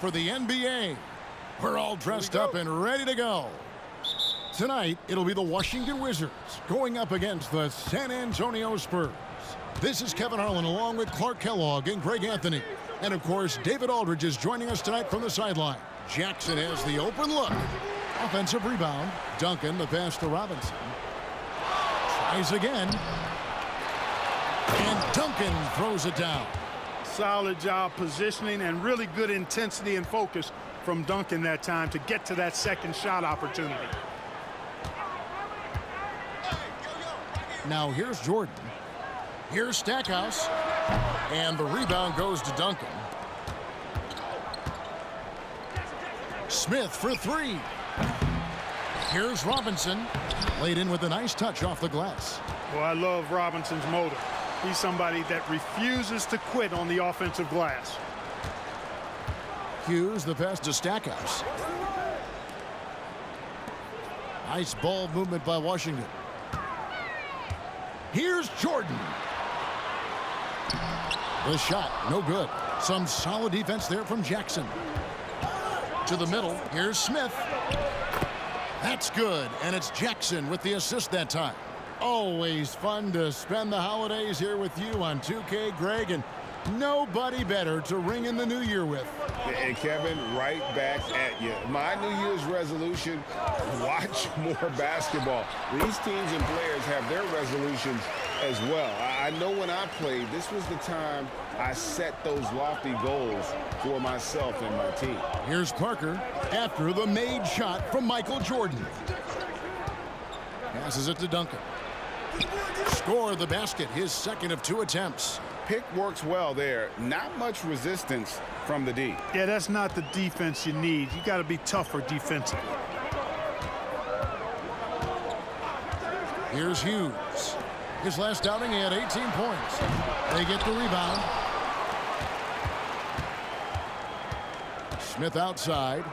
For the NBA, we're all dressed up and ready to go. Tonight, it'll be the Washington Wizards going up against the San Antonio Spurs. This is Kevin Harlan along with Clark Kellogg and Greg Anthony. And of course, David Aldridge is joining us tonight from the sideline. Jackson has the open look. Offensive rebound. Duncan, the pass to Robinson. Tries again. And Duncan throws it down. Solid job positioning and really good intensity and focus from Duncan that time to get to that second shot opportunity. Now here's Jordan. Here's Stackhouse. And the rebound goes to Duncan. Smith for three. Here's Robinson. Laid in with a nice touch off the glass. Well, I love Robinson's motor. He's somebody that refuses to quit on the offensive glass. Hughes, the pass to Stackhouse. Nice ball movement by Washington. Here's Jordan. The shot, no good. Some solid defense there from Jackson. To the middle, here's Smith. That's good, and it's Jackson with the assist that time. Always fun to spend the holidays here with you on 2K, Greg, and nobody better to ring in the new year with. And Kevin, right back at you. My New Year's resolution, watch more basketball. These teams and players have their resolutions as well. I know when I played, this was the time I set those lofty goals for myself and my team. Here's Parker after the made shot from Michael Jordan. Passes it to Duncan. Score the basket, his second of 2 attempts. Pick works well there. Not much resistance from the D. Yeah, that's not the defense you need. You got to be tougher defensively. Here's Hughes. His last outing, he had 18 points. They get the rebound. Smith outside.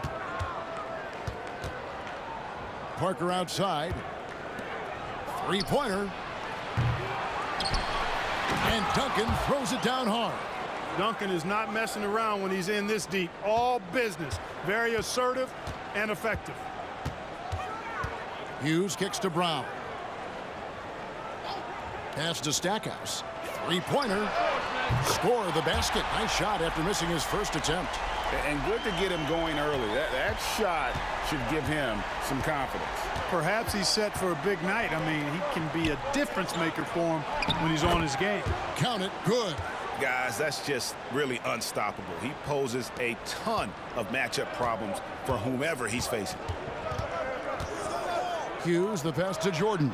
Parker outside. Three-pointer. And Duncan throws it down hard. Duncan is not messing around when he's in this deep. All business. Very assertive and effective. Hughes kicks to Brown. Pass to Stackhouse. Three-pointer. Score the basket. Nice shot after missing his first attempt. And good to get him going early. That shot should give him some confidence. Perhaps he's set for a big night. I mean, he can be a difference maker for him when he's on his game. Count it. Good. Guys, that's just really unstoppable. He poses a ton of matchup problems for whomever he's facing. Hughes, the pass to Jordan.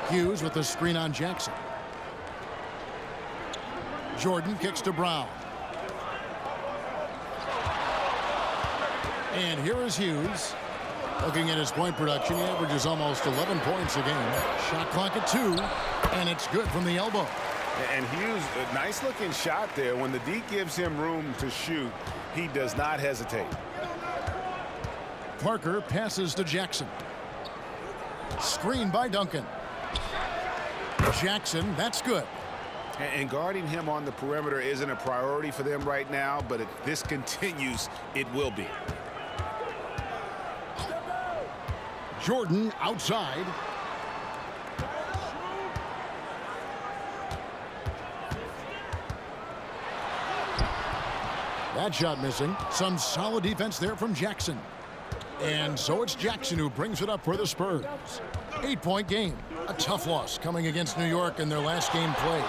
Hughes with the screen on Jackson. Jordan kicks to Brown. And here is Hughes. Looking at his point production, he averages almost 11 points a game. Shot clock at 2, and it's good from the elbow. And Hughes, a nice-looking shot there. When the D gives him room to shoot, he does not hesitate. Parker passes to Jackson. Screen by Duncan. Jackson, that's good. And guarding him on the perimeter isn't a priority for them right now, but if this continues, it will be. Jordan outside. That shot missing. Some solid defense there from Jackson. And so it's Jackson who brings it up for the Spurs. 8-point game. A tough loss coming against New York in their last game played.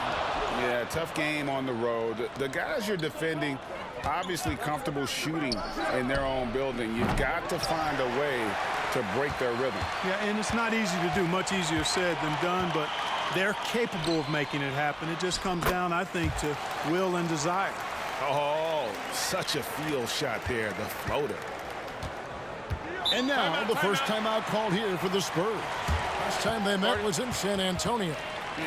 Yeah, tough game on the road. The guys you're defending, obviously comfortable shooting in their own building. You've got to find a way to break their rhythm. Yeah, and it's not easy to do. Much easier said than done, but they're capable of making it happen. It just comes down, I think, to will and desire. Oh, such a field shot there, the floater. And now the first timeout called here for the Spurs. Last time they met was in San Antonio.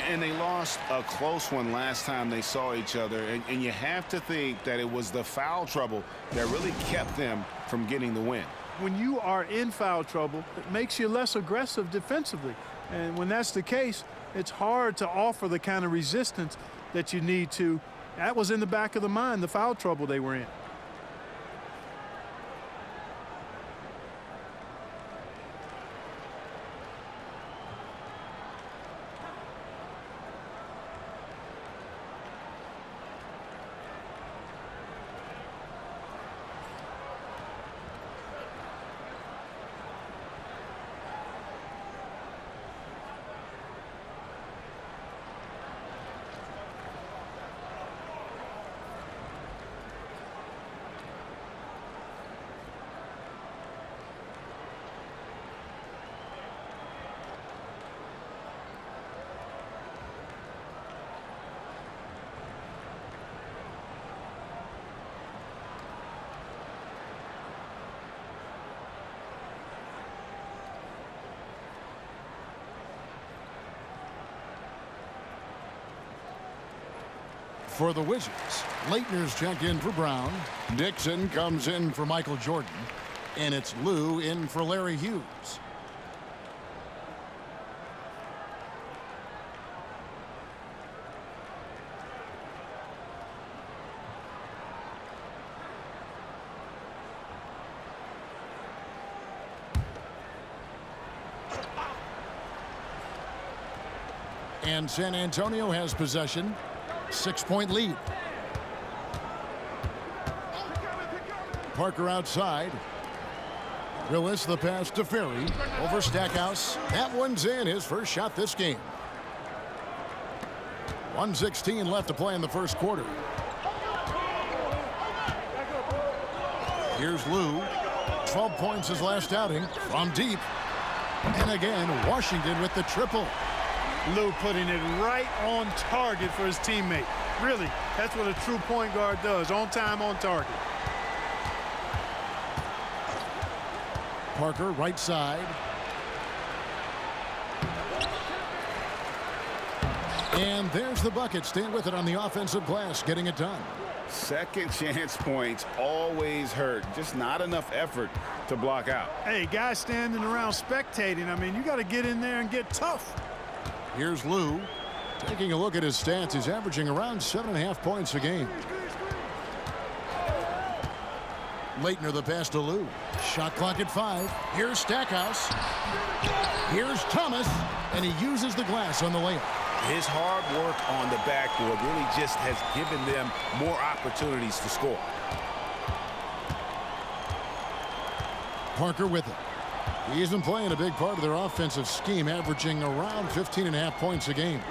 And they lost a close one last time they saw each other. And you have to think that it was the foul trouble that really kept them from getting the win. When you are in foul trouble, it makes you less aggressive defensively. And when that's the case, it's hard to offer the kind of resistance that you need to. That was in the back of the mind, the foul trouble they were in. For the Wizards, Leitner's checked in for Brown. Dixon comes in for Michael Jordan. And it's Lou in for Larry Hughes. And San Antonio has possession. 6-point lead. Parker outside. Willis the pass to Ferry. Over Stackhouse. That one's in. His first shot this game. 1:16 left to play in the first quarter. Here's Lou. 12 points his last outing from deep. And again, Washington with the triple. Lou putting it right on target for his teammate. Really, that's what a true point guard does. On time, on target. Parker right side. And there's the bucket. Stand with it on the offensive glass, getting it done. Second chance points always hurt. Just not enough effort to block out. Hey, guys standing around spectating. I mean, you got to get in there and get tough. Here's Lou. Taking a look at his stats, he's averaging around 7.5 points a game. Leitner the pass to Lou. Shot clock at 5. Here's Stackhouse. Here's Thomas. And he uses the glass on the layup. His hard work on the backboard really just has given them more opportunities to score. Parker with it. He's been playing a big part of their offensive scheme, averaging around 15.5 points a game.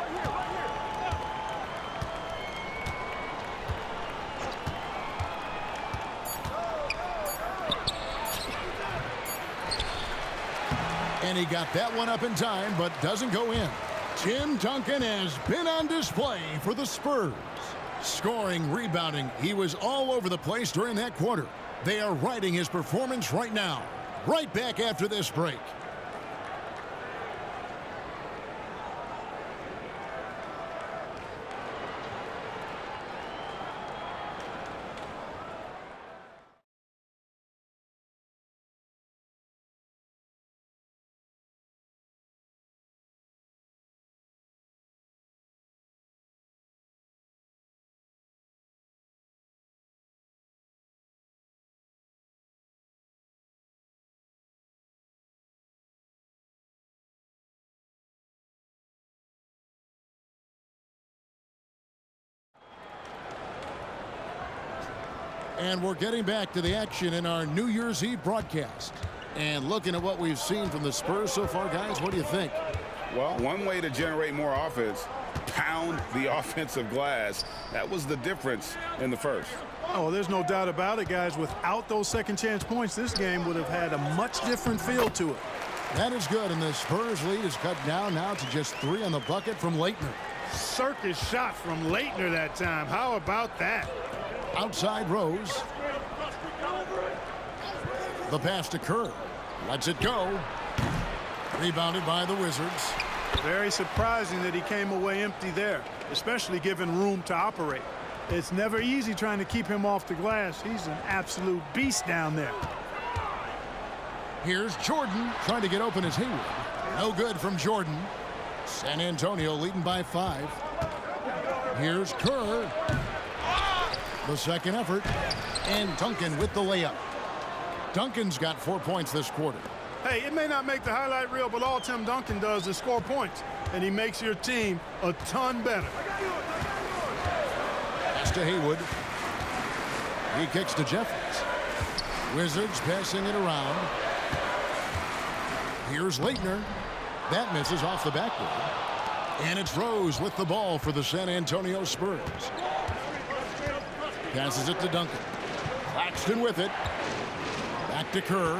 And he got that one up in time, but doesn't go in. Tim Duncan has been on display for the Spurs. Scoring, rebounding, he was all over the place during that quarter. They are riding his performance right now. Right back after this break. And we're getting back to the action in our New Year's Eve broadcast. And looking at what we've seen from the Spurs so far, guys, what do you think? Well, one way to generate more offense, pound the offensive glass. That was the difference in the first. Oh, there's no doubt about it, guys. Without those second chance points, this game would have had a much different feel to it. That is good, and the Spurs lead is cut down now to just 3 on the bucket from Leitner. Circus shot from Leitner that time. How about that? Outside Rose. The pass to Kerr. Lets it go. Rebounded by the Wizards. Very surprising that he came away empty there, especially given room to operate. It's never easy trying to keep him off the glass. He's an absolute beast down there. Here's Jordan trying to get open as Hayward. No good from Jordan. San Antonio leading by 5. Here's Kerr. The second effort. And Duncan with the layup. Duncan's got 4 points this quarter. Hey, it may not make the highlight reel, but all Tim Duncan does is score points, and he makes your team a ton better. Pass to Haywood. He kicks to Jeffries. Wizards passing it around. Here's Leitner. That misses off the backboard. And it's Rose with the ball for the San Antonio Spurs. Passes it to Duncan. Claxton with it. Back to Kerr.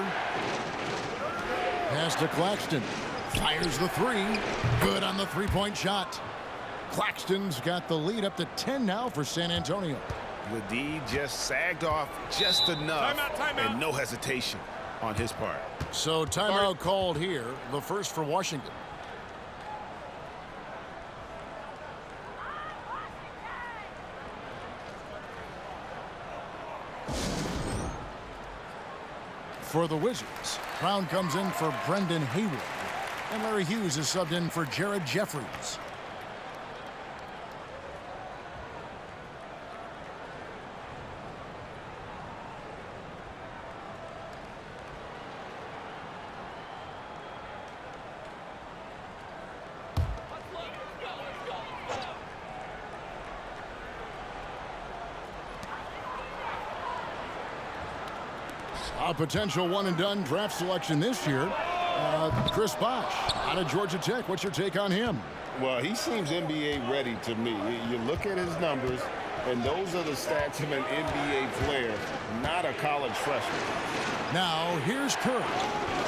Pass to Claxton. Fires the 3. Good on the three-point shot. Claxton's got the lead up to 10 now for San Antonio. The D just sagged off just enough. Timeout. And no hesitation on his part. So timeout called here. The first for Washington. For the Wizards, Brown comes in for Brendan Haywood. And Larry Hughes is subbed in for Jared Jeffries. A potential one-and-done draft selection this year, Chris Bosh out of Georgia Tech. What's your take on him? Well, he seems NBA ready to me. You look at his numbers, and those are the stats of an NBA player, not a college freshman. Now, here's Curry.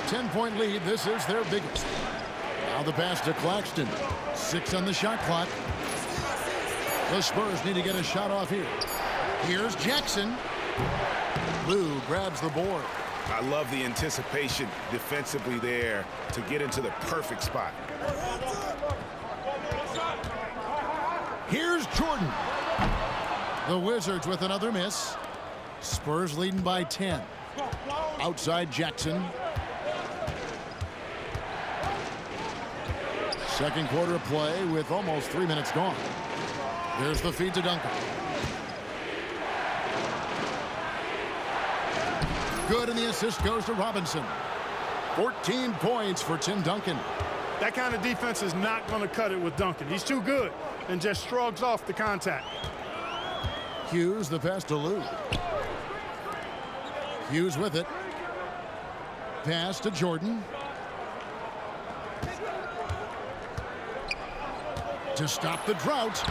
10-point lead. This is their biggest. Now the pass to Claxton. 6 on the shot clock. The Spurs need to get a shot off here. Here's Jackson. Lou grabs the board. I love the anticipation defensively there to get into the perfect spot. Here's Jordan. The Wizards with another miss. Spurs leading by 10. Outside Jackson. Second quarter of play with almost 3 minutes gone. There's the feed to Duncan. Good, and the assist goes to Robinson. 14 points for Tim Duncan. That kind of defense is not going to cut it with Duncan. He's too good and just shrugs off the contact. Hughes, the pass to Lou. Hughes with it. Pass to Jordan. To stop the drought.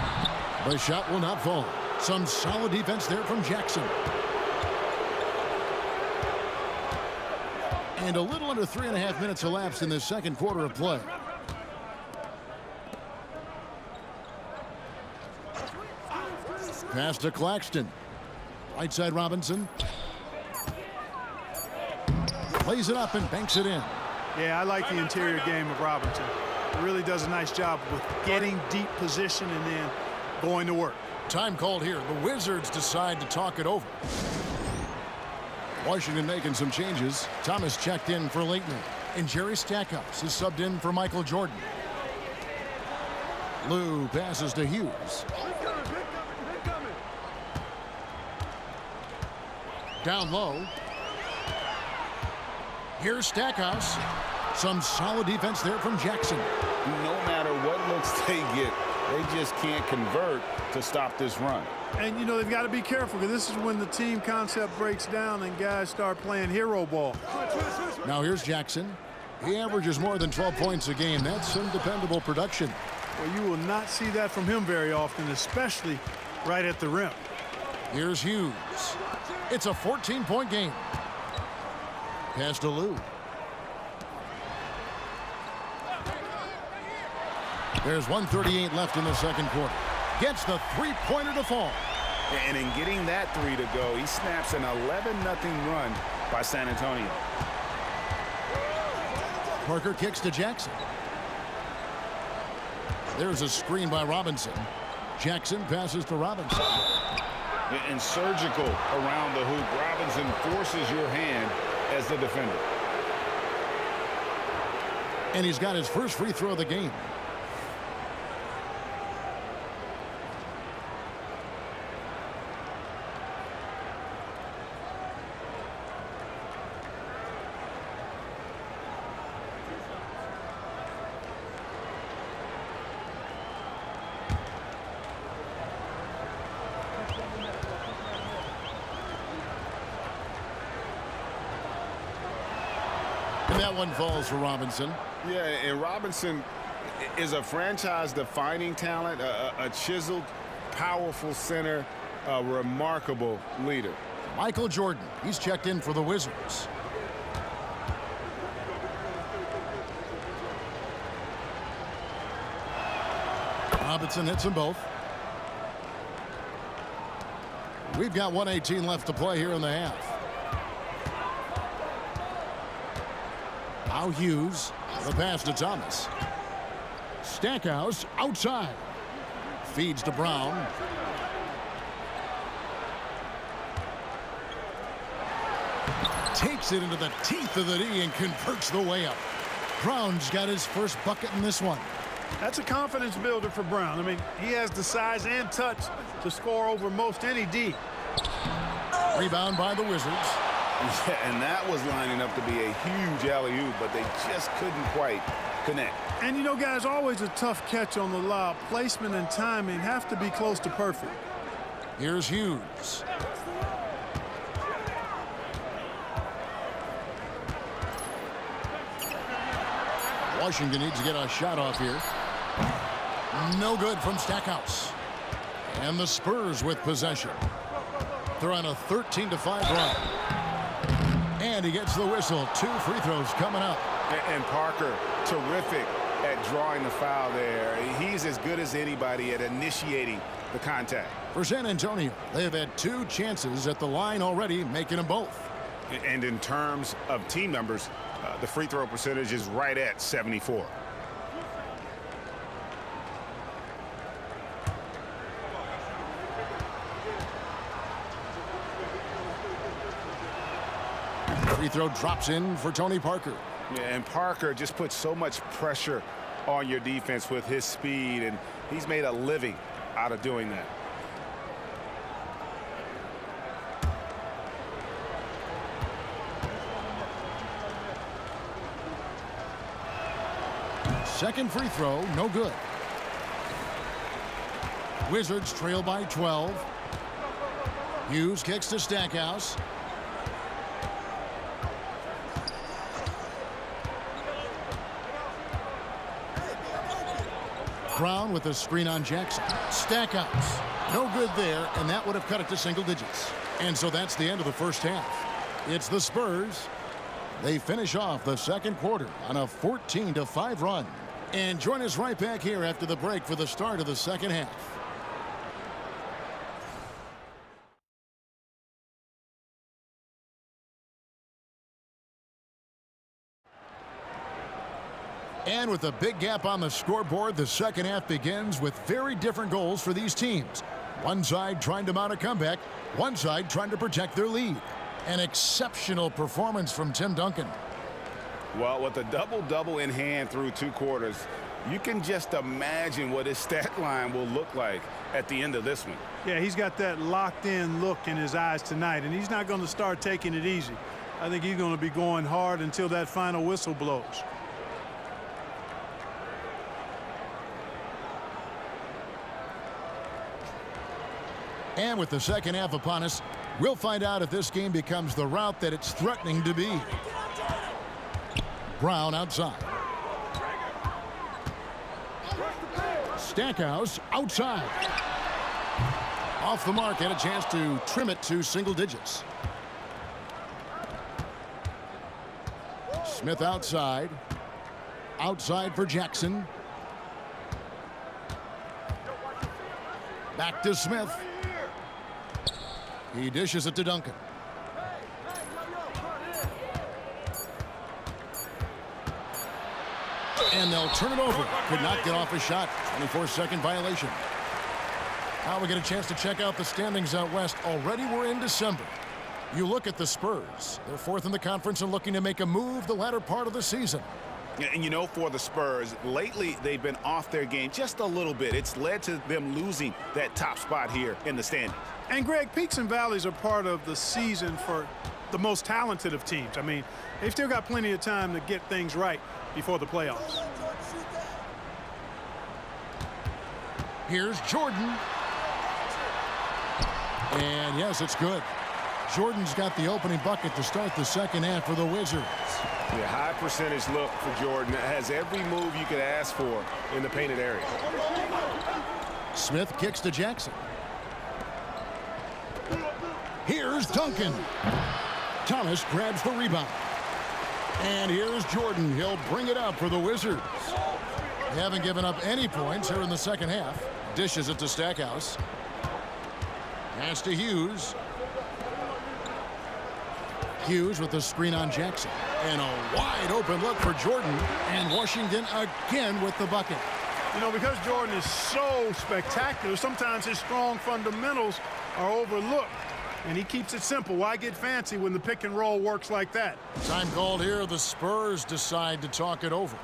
The shot will not fall. Some solid defense there from Jackson. And a little under 3.5 minutes elapsed in the second quarter of play. Pass to Claxton. Right side Robinson. Plays it up and banks it in. Yeah, I like the interior game of Robinson. He really does a nice job with getting deep position and then going to work. Time called here. The Wizards decide to talk it over. Washington making some changes. Thomas checked in for Leitner. And Jerry Stackhouse is subbed in for Michael Jordan. Lou passes to Hughes. Down low. Here's Stackhouse. Some solid defense there from Jackson. No matter what looks they get, they just can't convert to stop this run. And, you know, they've got to be careful because this is when the team concept breaks down and guys start playing hero ball. Now here's Jackson. He averages more than 12 points a game. That's some dependable production. Well, you will not see that from him very often, especially right at the rim. Here's Hughes. It's a 14-point game. Pass to Lou. There's 1:38 left in the second quarter. Gets the three-pointer to fall. And in getting that three to go, he snaps an 11-0 run by San Antonio. Parker kicks to Jackson. There's a screen by Robinson. Jackson passes to Robinson. And surgical around the hoop. Robinson forces your hand as the defender. And he's got his first free throw of the game. And that one falls for Robinson. Yeah, and Robinson is a franchise-defining talent, a chiseled, powerful center, a remarkable leader. Michael Jordan, he's checked in for the Wizards. Robinson hits them both. We've got 1:18 left to play here in the half. Now Hughes, the pass to Thomas. Stackhouse outside. Feeds to Brown. takes it into the teeth of the D and converts the layup. Brown's got his first bucket in this one. That's a confidence builder for Brown. I mean, he has the size and touch to score over most any D. Rebound by the Wizards. Yeah, and that was lining up to be a huge alley-oop, but they just couldn't quite connect. And, you know, guys, always a tough catch on the lob. Placement and timing have to be close to perfect. Here's Hughes. Washington needs to get a shot off here. No good from Stackhouse. And the Spurs with possession. They're on a 13-5 run. And he gets the whistle. 2 free throws coming up. And Parker, terrific at drawing the foul there. He's as good as anybody at initiating the contact. For San Antonio, they have had 2 chances at the line already, making them both. And in terms of team numbers, the free throw percentage is right at 74. Free throw drops in for Tony Parker. Yeah, and Parker just puts so much pressure on your defense with his speed, and he's made a living out of doing that. Second free throw, no good. Wizards trail by 12. Hughes kicks to Stackhouse. Brown with a screen on Jackson. Stackhouse. No good there, and that would have cut it to single digits. And so that's the end of the first half. It's the Spurs. They finish off the second quarter on a 14-5 run. And join us right back here after the break for the start of the second half. And with a big gap on the scoreboard, the second half begins with very different goals for these teams. One side trying to mount a comeback, one side trying to protect their lead. An exceptional performance from Tim Duncan. Well, with a double-double in hand through 2 quarters, you can just imagine what his stat line will look like at the end of this one. Yeah, he's got that locked-in look in his eyes tonight, and he's not going to start taking it easy. I think he's going to be going hard until that final whistle blows. And with the second half upon us, we'll find out if this game becomes the route that it's threatening to be. Brown outside. Stackhouse outside. Off the mark, had a chance to trim it to single digits. Smith outside. Outside for Jackson. Back to Smith. He dishes it to Duncan. And they'll turn it over. Could not get off a shot. 24-second violation. Now we get a chance to check out the standings out west. Already we're in December. You look at the Spurs. They're 4th in the conference and looking to make a move the latter part of the season. And you know, for the Spurs, lately they've been off their game just a little bit. It's led to them losing that top spot here in the standings. And, Greg, peaks and valleys are part of the season for the most talented of teams. I mean, they've still got plenty of time to get things right before the playoffs. Here's Jordan. And, yes, it's good. Jordan's got the opening bucket to start the second half for the Wizards. Yeah, high percentage look for Jordan. It has every move you could ask for in the painted area. Smith kicks to Jackson. Here's Duncan. Thomas grabs the rebound. And here's Jordan. He'll bring it up for the Wizards. They haven't given up any points here in the second half. Dishes it to Stackhouse. Pass to Hughes. Hughes with the screen on Jackson. And a wide open look for Jordan. And Washington again with the bucket. You know, because Jordan is so spectacular, sometimes his strong fundamentals are overlooked. And he keeps it simple. Why get fancy when the pick and roll works like that? Time called here. The Spurs decide to talk it over.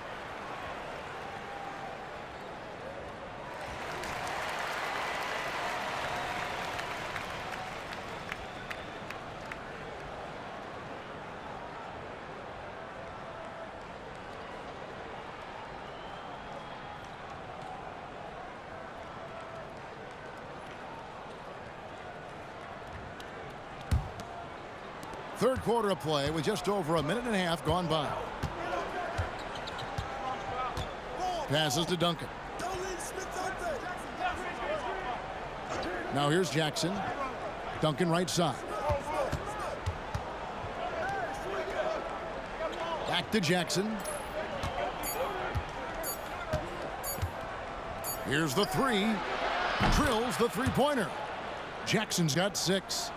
Third quarter of play with just over a minute and a half gone by. Passes to Duncan. Now here's Jackson. Duncan right side. Back to Jackson. Here's the three. Drills the three-pointer. Jackson's got 6.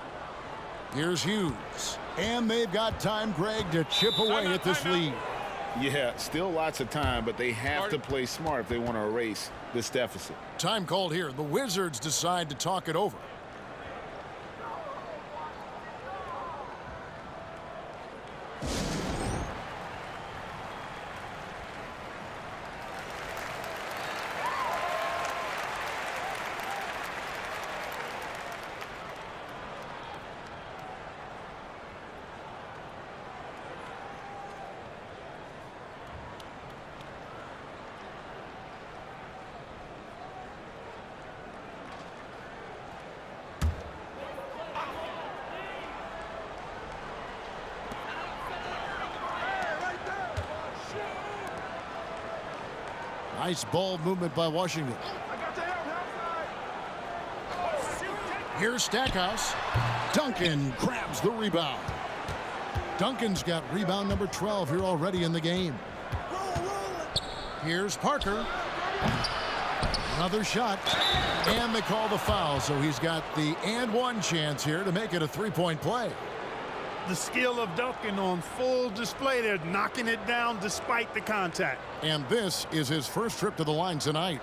Here's Hughes. And they've got time, Greg, to chip away at this lead. Yeah, still lots of time, but they have to play smart if they want to erase this deficit. Time called here. The Wizards decide to talk it over. Nice ball movement by Washington. Here's Stackhouse. Duncan grabs the rebound. Duncan's got rebound number 12 here already in the game. Here's Parker. Another shot. And they call the foul, so he's got the and one chance here to make it a three-point play. The skill of Duncan on full display there, knocking it down despite the contact. And this is his first trip to the line tonight.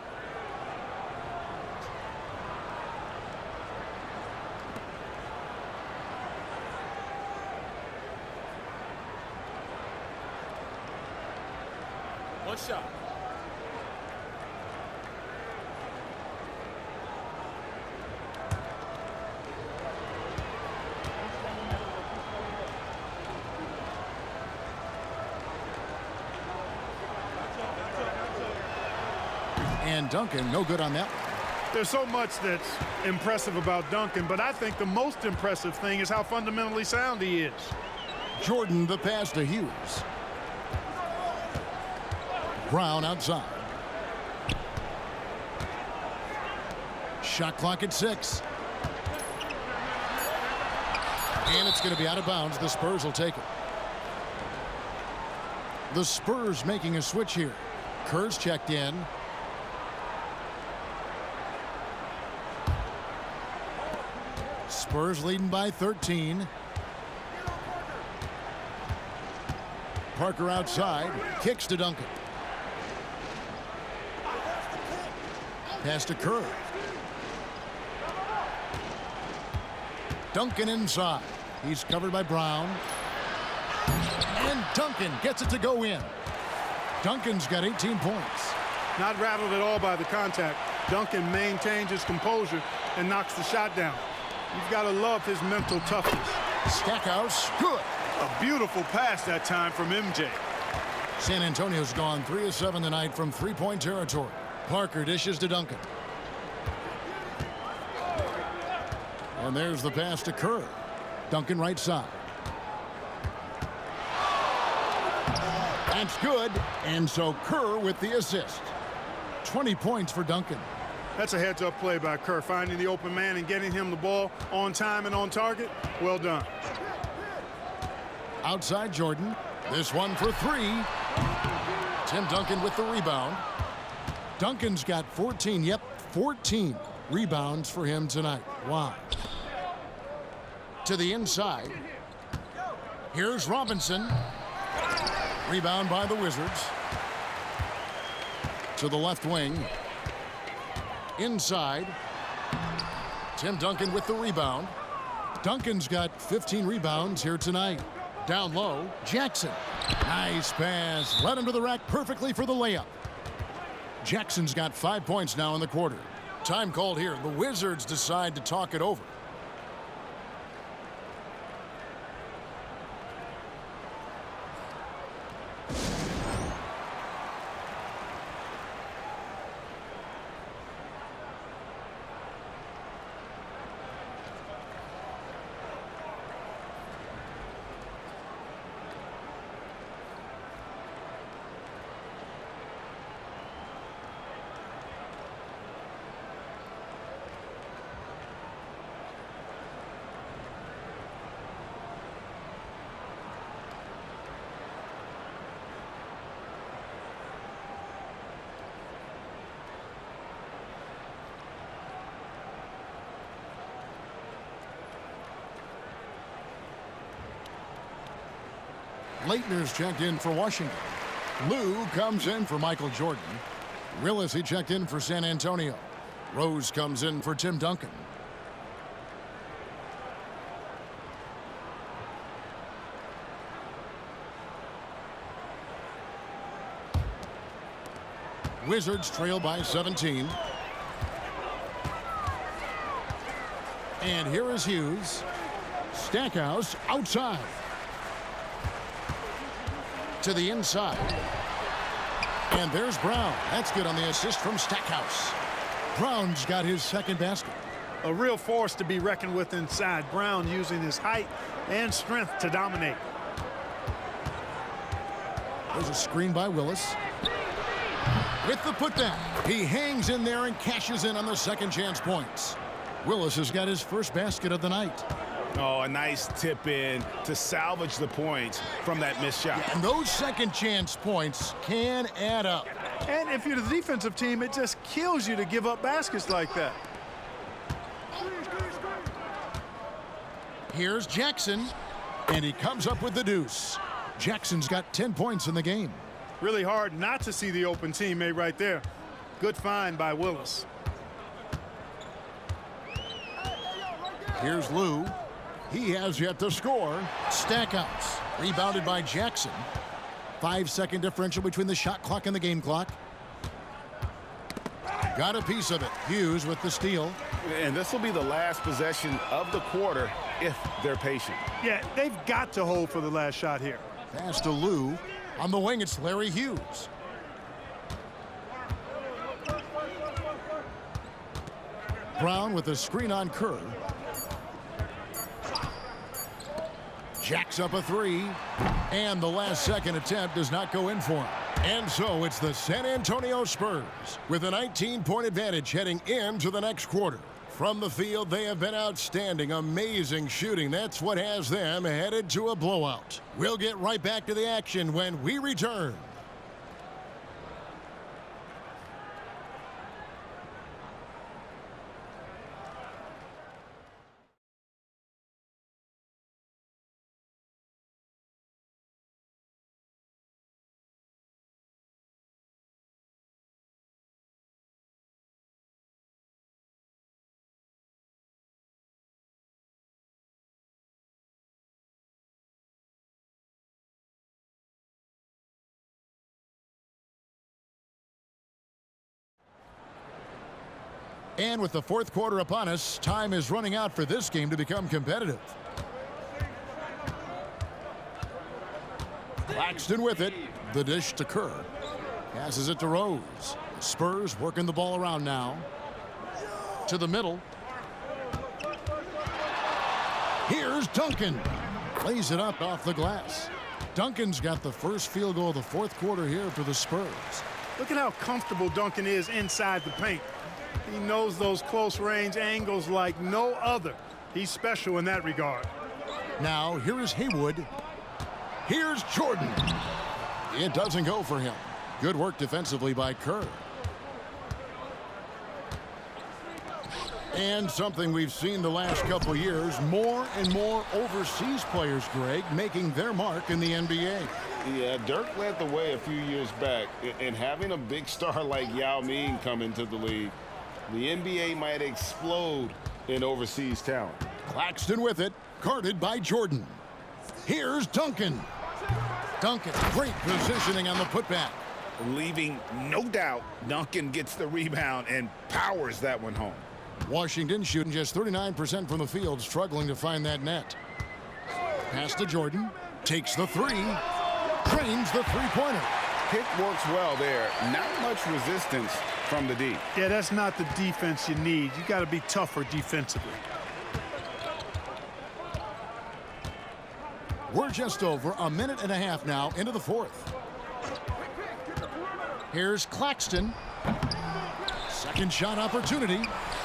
One shot. And Duncan, no good on that one. There's so much that's impressive about Duncan, but I think the most impressive thing is how fundamentally sound he is. Jordan, the pass to Hughes. Brown outside. Shot clock at 6. And it's going to be out of bounds. The Spurs will take it. The Spurs making a switch here. Kerr's checked in. Spurs leading by 13. Parker outside. Kicks to Duncan. Pass to Kerr. Duncan inside. He's covered by Brown. And Duncan gets it to go in. Duncan's got 18 points. Not rattled at all by the contact. Duncan maintains his composure and knocks the shot down. You've got to love his mental toughness. Stackhouse, good. A beautiful pass that time from MJ. San Antonio's gone 3 of 7 tonight from three-point territory. Parker dishes to Duncan. And there's the pass to Kerr. Duncan right side. That's good. And so Kerr with the assist. 20 points for Duncan. That's a heads-up play by Kerr, finding the open man and getting him the ball on time and on target. Well done. Outside Jordan. This one for 3. Tim Duncan with the rebound. Duncan's got 14. Yep, 14 rebounds for him tonight. Wow. To the inside. Here's Robinson. Rebound by the Wizards. To the left wing. Inside. Tim Duncan with the rebound. Duncan's got 15 rebounds here tonight. Down low, Jackson. Nice pass. Led him to the rack perfectly for the layup. Jackson's got 5 points now in the quarter. Time called here. The Wizards decide to talk it over. Leitner's checked in for Washington. Lou comes in for Michael Jordan. Willis, he checked in for San Antonio. Rose comes in for Tim Duncan. Wizards trail by 17. And here is Hughes. Stackhouse outside. To the inside. And there's Brown. That's good on the assist from Stackhouse. Brown's got his second basket. A real force to be reckoned with inside. Brown using his height and strength to dominate. There's a screen by Willis. With the putback. He hangs in there and cashes in on the second chance points. Willis has got his first basket of the night. Oh, a nice tip in to salvage the points from that missed shot. Yeah, and those second chance points can add up. And if you're the defensive team, it just kills you to give up baskets like that. Here's Jackson, and he comes up with the deuce. Jackson's got 10 points in the game. Really hard not to see the open teammate right there. Good find by Willis. Here's Lou. He has yet to score. Stackhouse. Rebounded by Jackson. 5-second differential between the shot clock and the game clock. Got a piece of it. Hughes with the steal. And this will be the last possession of the quarter if they're patient. Yeah, they've got to hold for the last shot here. Pass to Lou. On the wing, it's Larry Hughes. Brown with a screen on Kerr. Jacks up a three, and the last second attempt does not go in for him. And so it's the San Antonio Spurs with a 19-point advantage heading into the next quarter. From the field, they have been outstanding, amazing shooting. That's what has them headed to a blowout. We'll get right back to the action when we return. And with the fourth quarter upon us, time is running out for this game to become competitive. Claxton with it. The dish to Kerr. Passes it to Rose. The Spurs working the ball around now. To the middle. Here's Duncan. Lays it up off the glass. Duncan's got the first field goal of the fourth quarter here for the Spurs. Look at how comfortable Duncan is inside the paint. He knows those close range angles like no other. He's special in that regard. Now, here is Haywood. Here's Jordan. It doesn't go for him. Good work defensively by Kerr. And something we've seen the last couple years, more and more overseas players, Greg, making their mark in the NBA. Yeah, Dirk led the way a few years back, and having a big star like Yao Ming come into the league, the NBA might explode in overseas talent. Claxton with it, guarded by Jordan. Here's Duncan. Duncan, great positioning on the putback. Leaving no doubt, Duncan gets the rebound and powers that one home. Washington shooting just 39% from the field, struggling to find that net. Pass to Jordan, takes the three, drains the three-pointer. Pick works well there. Not much resistance from the D. Yeah, that's not the defense you need. You got to be tougher defensively. We're just over a minute and a half now into the fourth. Here's Claxton. Second shot opportunity,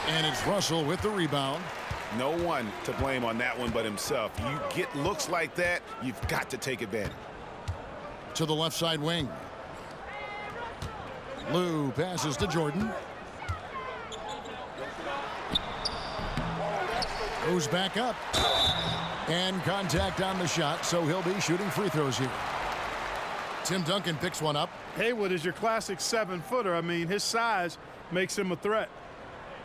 and it's Russell with the rebound. No one to blame on that one but himself. You get looks like that, you've got to take advantage. To the left side wing. Lou passes to Jordan. Goes back up. And contact on the shot, so he'll be shooting free throws here. Tim Duncan picks one up. Haywood is your classic 7-footer. I mean, his size makes him a threat.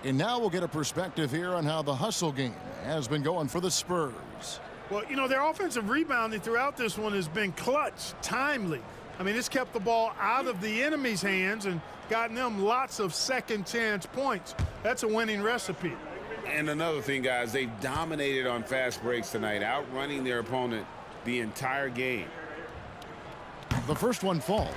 And now we'll get a perspective here on how the hustle game has been going for the Spurs. Well, you know, their offensive rebounding throughout this one has been clutch, timely. I mean, it's kept the ball out of the enemy's hands and gotten them lots of second chance points. That's a winning recipe. And another thing, guys, they've dominated on fast breaks tonight, outrunning their opponent the entire game. The first one falls.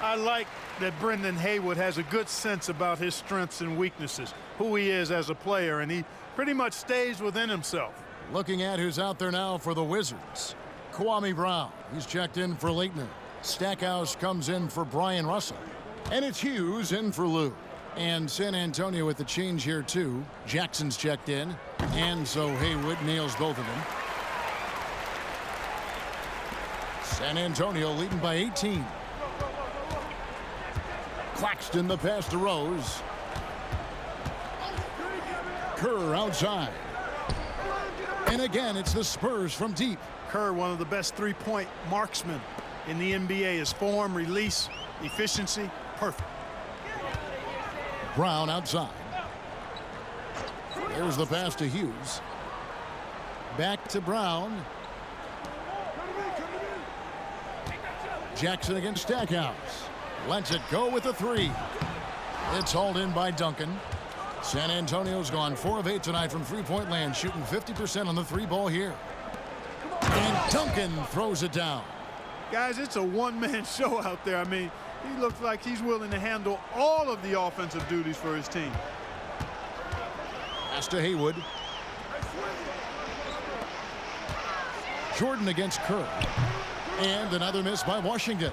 I like that Brendan Haywood has a good sense about his strengths and weaknesses, who he is as a player, and he pretty much stays within himself. Looking at who's out there now for the Wizards. Kwame Brown, he's checked in for Leitner. Stackhouse comes in for Brian Russell. And it's Hughes in for Lou. And San Antonio with the change here, too. Jackson's checked in. And so Haywood nails both of them. San Antonio leading by 18. Claxton the pass to Rose. Kerr outside. And again, it's the Spurs from deep. Kerr, one of the best three-point marksmen in the NBA. His form, release, efficiency, perfect. Brown outside. There's the pass to Hughes. Back to Brown. Jackson against Stackhouse. Lets it go with a three. It's hauled in by Duncan. San Antonio's gone 4 of 8 tonight from three-point land, shooting 50% on the three ball here. And Duncan throws it down. Guys, it's a one-man show out there. I mean, he looks like he's willing to handle all of the offensive duties for his team. Pass to Haywood. Jordan against Kerr. And another miss by Washington.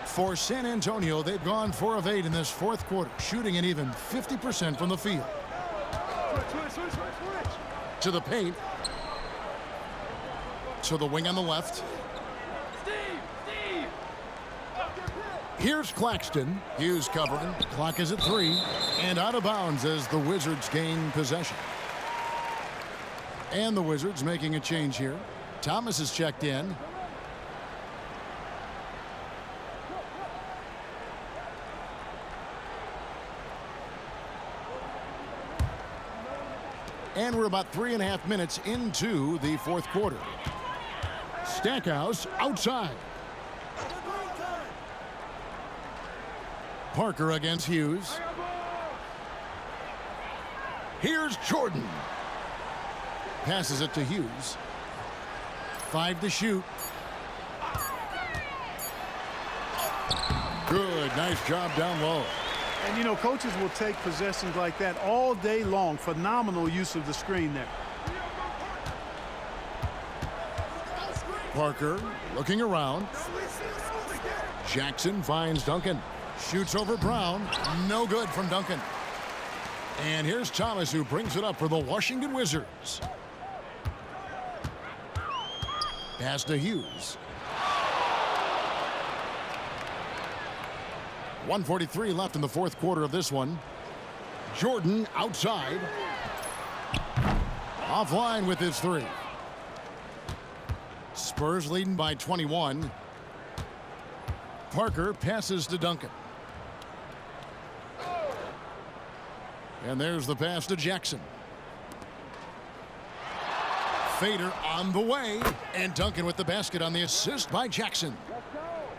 For San Antonio, they've gone 4 of 8 in this fourth quarter, shooting an even 50% from the field. To the paint. To the wing on the left. Here's Claxton. Hughes covering. Clock is at 3. And out of bounds as the Wizards gain possession. And the Wizards making a change here. Thomas is checked in. And we're about 3.5 minutes into the fourth quarter. Stackhouse outside. Parker against Hughes. Here's Jordan. Passes it to Hughes. 5 to shoot. Good, nice job down low. And, you know, coaches will take possessions like that all day long. Phenomenal use of the screen there. Parker looking around. Jackson finds Duncan. Shoots over Brown. No good from Duncan. And here's Thomas, who brings it up for the Washington Wizards. Pass to Hughes. 1:43 left in the fourth quarter of this one. Jordan outside. Offline with his three. Spurs leading by 21. Parker passes to Duncan. And there's the pass to Jackson. fader on the way. And Duncan with the basket on the assist by Jackson.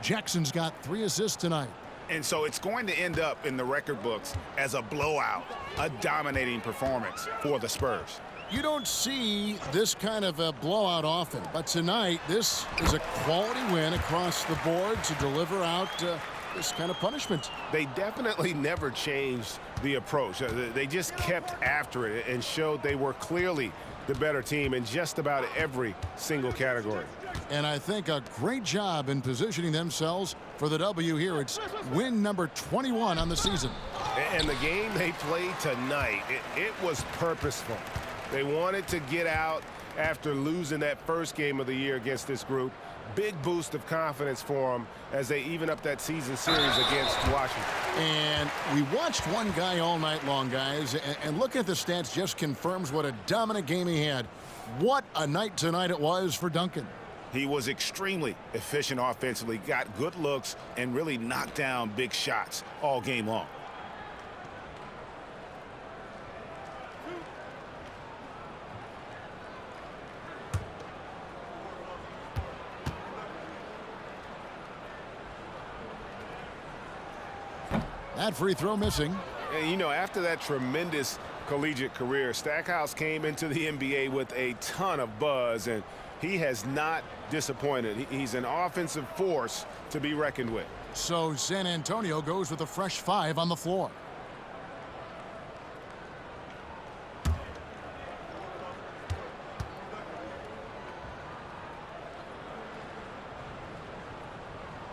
Jackson's got 3 assists tonight. And so it's going to end up in the record books as a blowout, a dominating performance for the Spurs. You don't see this kind of a blowout often, but tonight this is a quality win across the board to deliver out this kind of punishment. They definitely never changed the approach. They just kept after it and showed they were clearly the better team in just about every single category. And I think a great job in positioning themselves for the W here. It's win number 21 on the season. And the game they played tonight, it was purposeful. They wanted to get out after losing that first game of the year against this group. Big boost of confidence for them as they even up that season series against Washington. And we watched one guy all night long, guys, and looking at the stats just confirms what a dominant game he had. What a night tonight it was for Duncan. He was extremely efficient offensively, got good looks, and really knocked down big shots all game long. That free throw missing. And, you know, after that tremendous collegiate career, Stackhouse came into the NBA with a ton of buzz, and he has not disappointed. He's an offensive force to be reckoned with. So San Antonio goes with a fresh 5 on the floor.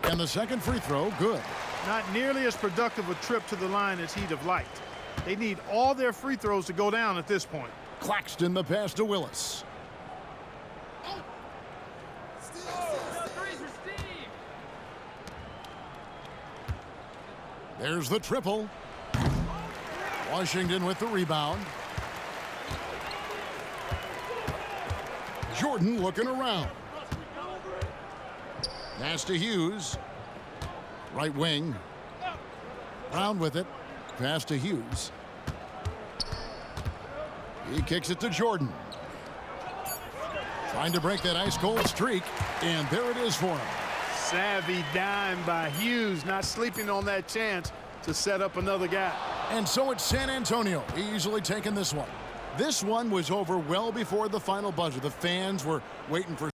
And the second free throw, good. Not nearly as productive a trip to the line as he'd have liked. They need all their free throws to go down at this point. Claxton the pass to Willis. There's the triple. Washington with the rebound. Jordan looking around. Pass to Hughes. Right wing. Brown with it. Pass to Hughes. He kicks it to Jordan. Trying to break that ice-cold streak. And there it is for him. Savvy dime by Hughes, not sleeping on that chance to set up another guy. And so it's San Antonio easily taking this one. This one was over well before the final buzzer. The fans were waiting for